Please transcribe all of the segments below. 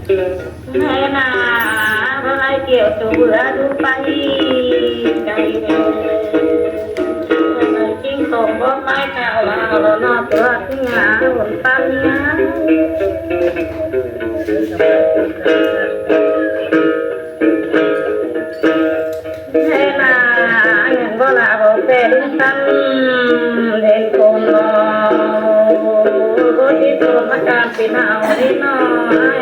ให้นาเมื่อไรเกี่ยวตัวเบื่อดูไปใจจริงส่งบ่ไปแก้วลาวแล้วนอตัวที่งาบนปันงาให้นาอย่างก็ลาบ่เป็นตั้งเด็กคนรอก็ที่สุดมาการปีนเอาที่น้อย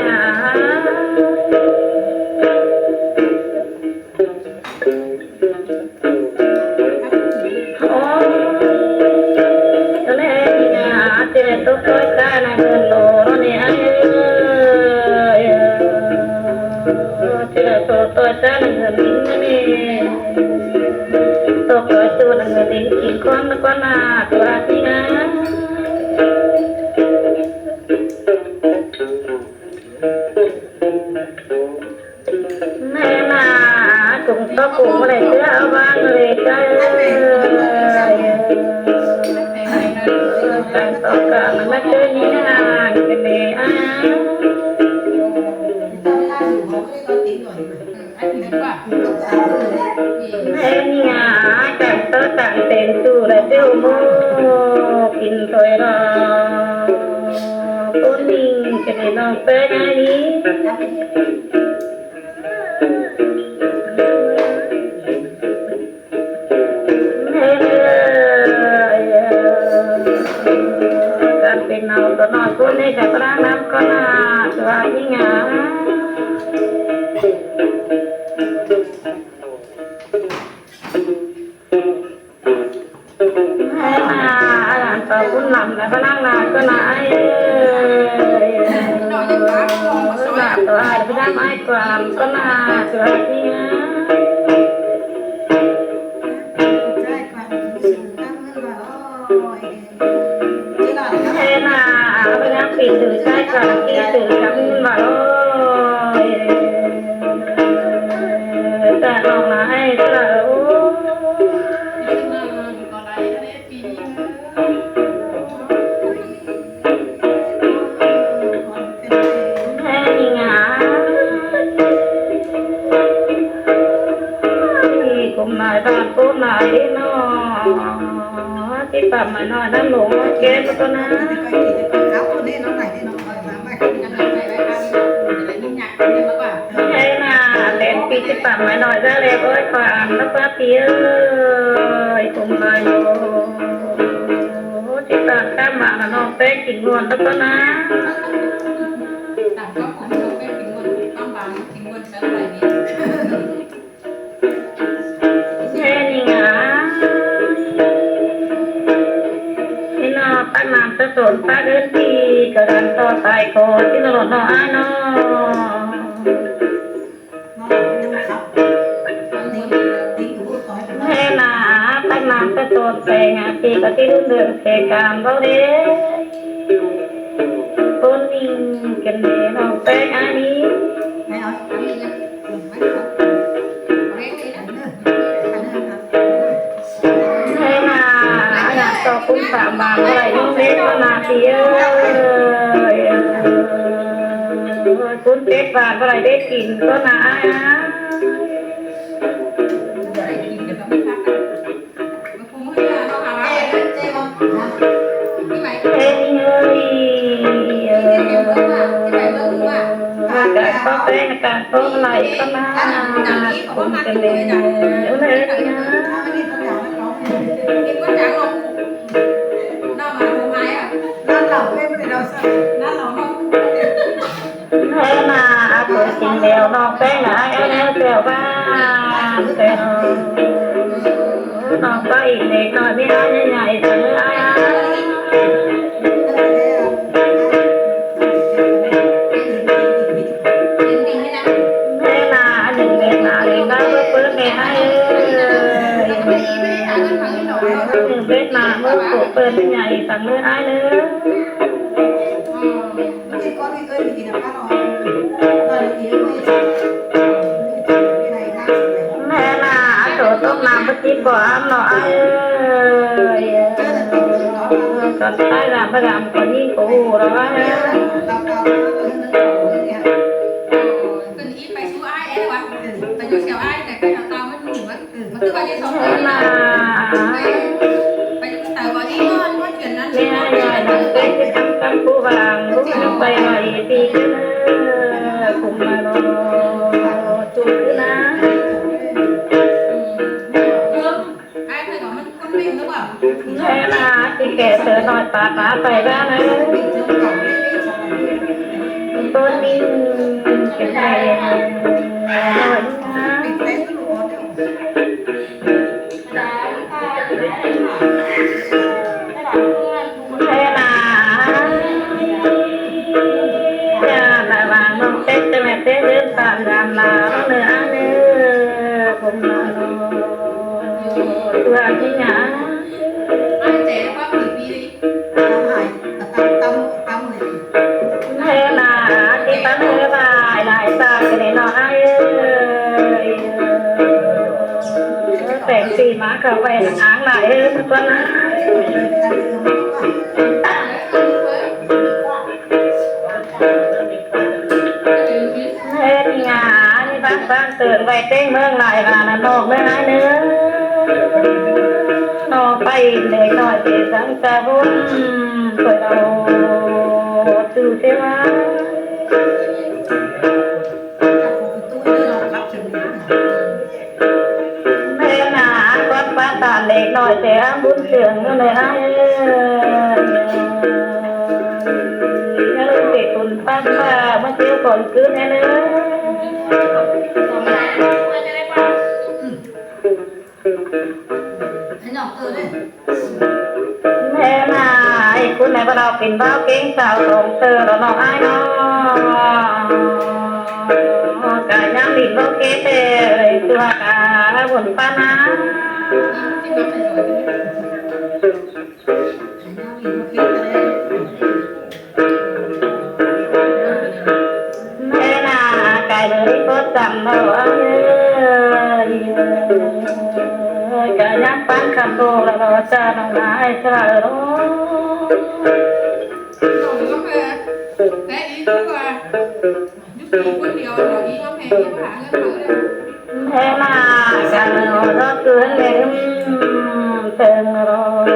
ตัวตัวตาหนังเงินโลเนี่ยเจอตัวตัวตาหนังเงินดิ้งนี่ตัวตัวหนังเงินดิ้งกินก้อนก้อนหน้าตัวที่นะแม่มากุ่มก็กุ่มอะไรเจ้าบ้างเลยใจต่อกันมาเจอนี่นะเป็นเรื่องเฮ้ยนี่อ่ะแต่ต่อต่างเต็มตู้เลยเจ้าโมกินถอยรอคนนิ่งจะได้น้องเป็นอันนี้เป็นเอาตัวน้อยคนนี้จะกระน้ำก็น่าตัวยิ่งอ่ะให้มาอ่านต่อคุณลำแล้วก็นั่งนานก็น่าตัวไอ้ไปได้ไม้กวามก็น่าตัวยิ่งอ่ะให้มาไปนั่งปิดถือใช้กับกินถือกับมาโอ้ยแต่ลองมาให้ก็โอ้ให้ยิงอ่ะที่กลุ่มนายบ้านกูนายน้อที่ปั๊มมาหน่อยน้ำหลงเก็บตัวนั้นให้มาเล่นปีที่ปั๊มมาหน่อยได้เลยก็คอยอ่านแล้วก็เตี้ยกลุ่มนายที่ตอนข้ามมาน้องเต้กินนวลแล้วก็นะแค่นี้ไงที่นอตั้งน้ำจะสนป้าเดินทีกระดันต่อตายโคที่นอนนอนอ้ายนอแค่นาตั้งน้ำจะสนแปลงอาทีก็ที่รุ่นเดือนเสกามเขาเด้คนนิ่งกันเด้น้องแปลงอันนี้ให้มาอยากต่อคุณสามบางอะไรน้องเล็กก็นาเตี้ยคุณเล็กบางอะไรได้กินก็นาเฮ้ยการป้องเป็นการป้องไหลก็น่าคุณกันเลยเลยนะให้มาตัวจริงเดียวนอกแป้งไหนเอาแล้วเดียวบ้านเดียวนอกไปอีกเด็กหน่อยไม่ได้ใหญ่ๆเลยเบ็ดมาเมื่อปลูกเปิดใหญ่ต่างเนื้อไอ้เนื้อแม่มาโถต้มน้ำปฏิบัติหน่อยก่อนใต้รำพระรำก่อนยิ่งกูเราว่า mà nghe dài nằm cái cắm cắm cô vàng lúc nó bay ngoài đi cùng mà nó chụp na thế là thì kẻ sợ nói bà phải ra nữa tôi đi cái này nói thế là là vàng nó tết cho mẹ tết đến tạm làm là nó nữa cũng là nó chứ nhá thế là cái bán thế bài lại sao cái này nó ai ơi bèn xì má cà phê áng lại hơn con á thế thì ngà như bác tưởng về tên mương lại là nộp với ai nữa nó bay để nói về sáng ca vốn khởi đầu từ thế mà thế là con ba tàn để nói sẽ muốn tưởng lời ai nhớ về cùng ba ba mất tiêu còn cứ thế nữa thế mà aiคุณไหนว่าเราเป็นบ้าเก่งสาวสองเตอเราน้องไอ้น้องกายังดินบ้าเก๋เตยตัวกาบนป้านาแม่นากายเลยก็จำเรากายังปั้นขันโตเราจะน้องนายสลายร้องthế mà càng nó cứ lên tên rồi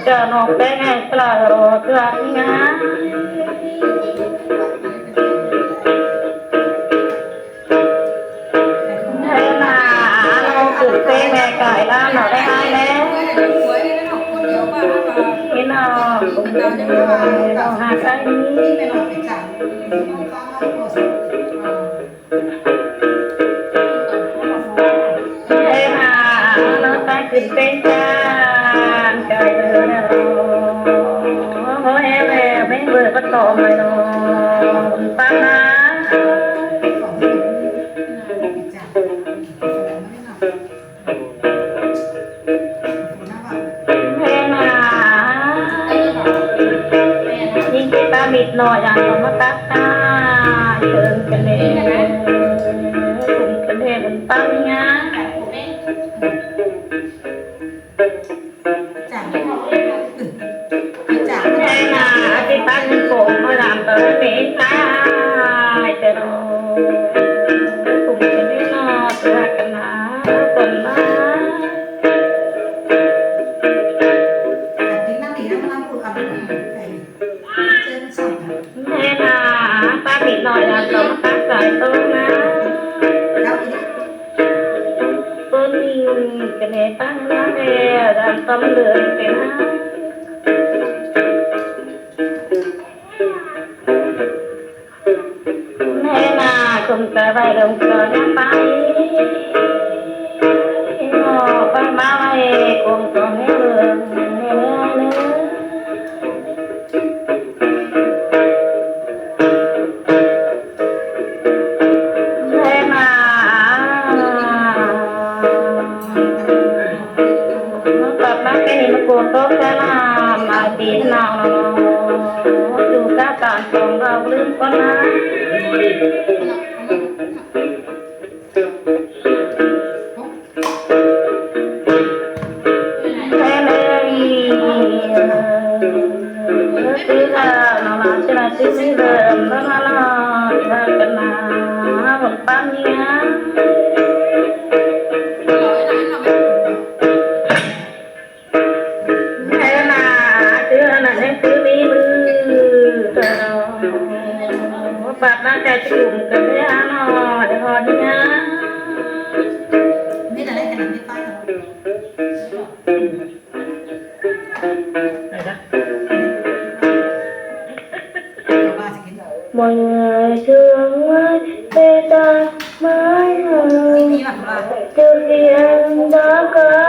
cho nó bé nghe là rồi cứ ăn nhá thế mà nó cứ bé mẹ cãi ra nó đây ai đấy thế nào cũng nó hạt cái thế mà nó ta cứ tên cha trời ơi nó em mấy người bắt tổ mày nó ta na thế mà nhìn cái ta mịt nổi rằng nó mất tát ta thường cái này cùng cái này mình tăng nhá thế là cái ta như cổ mới làm tới miễn ta cho nó cùng cái này nó từ cái ná tuần má thế là ta bị nổi là nó tác giải tôi má tôi đi cái này tăng nó về làm tâm lượng cái má thế là cùng cả vài đồng cờ nhắm bay ba ba bay cùng còn nghe đường nghe nữa thế mà nó tập bác cái này nó cô tốt cái là mà tí nào nó dù các bạn còn vào lưng con á thế này cứ là nó làm cho là cứ bây giờ nó là cái nào một pan nhá บาดหน้าใจจุ่มกันไม่อาหนอเดี๋ยวพอดีนะนี่อะไรขนาดนี้ป้าเหรอไหนนะป้าจะกิน mọi người thương ơi tê ta mãiที่ hồng นี่แบบว่า từ khi em đã có